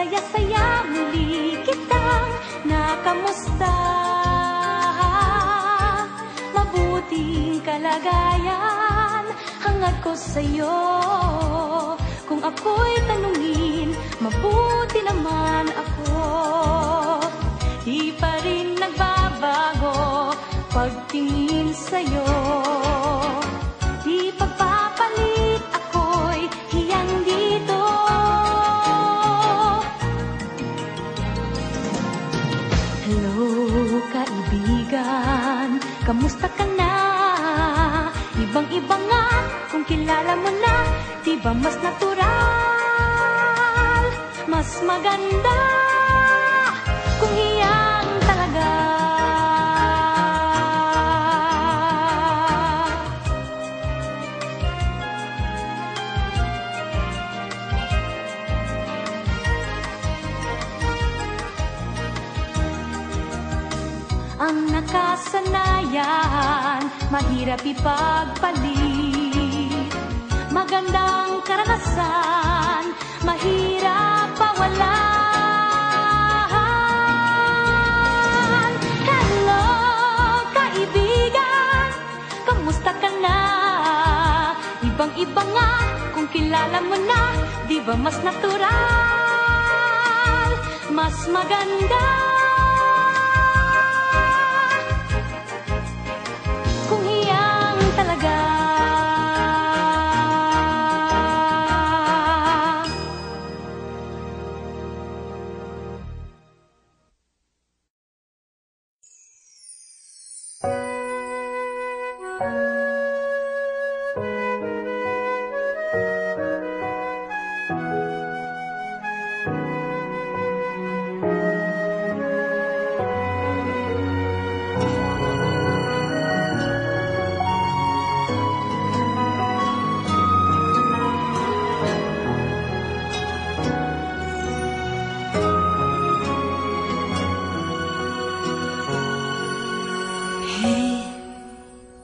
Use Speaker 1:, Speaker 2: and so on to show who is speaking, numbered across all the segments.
Speaker 1: saya-saya muli kitang nakamusta. Mabuting kalagayan hangad ko sa'yo. Kung ako'y tanungin, mabuti naman ako. Di pa rin nagbabago pagtingin sa'yo. Di pagpapalit, ako'y hiyang dito. Hello, kaibigan, kamusta ka na? Ibang-iba nga kung kilala mo na. Di ba mas natural, mas maganda kung hiyang talaga. Ang nakasanayan, mahirap ipagpalit. Magandang karanasan, mahirap pawalan. Hello, kaibigan, kamusta ka na? Ibang-iba nga kung kilala mo na. Di ba mas natural, mas maganda kung hiyang talaga.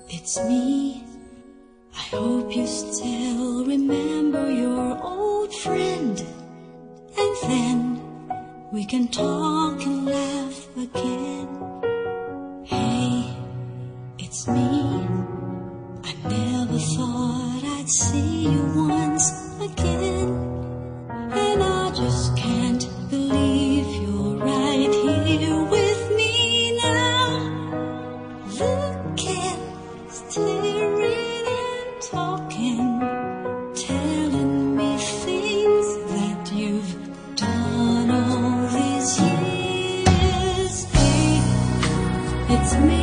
Speaker 2: It's me. I hope you still remember your old friend. And then we can talk and laugh again. Hey, it's me. I never thought I'd see you once again. And I just can't believe you're right here with me now. Looking, staring and talking, telling me things that you've done all these years. Hey, it's me.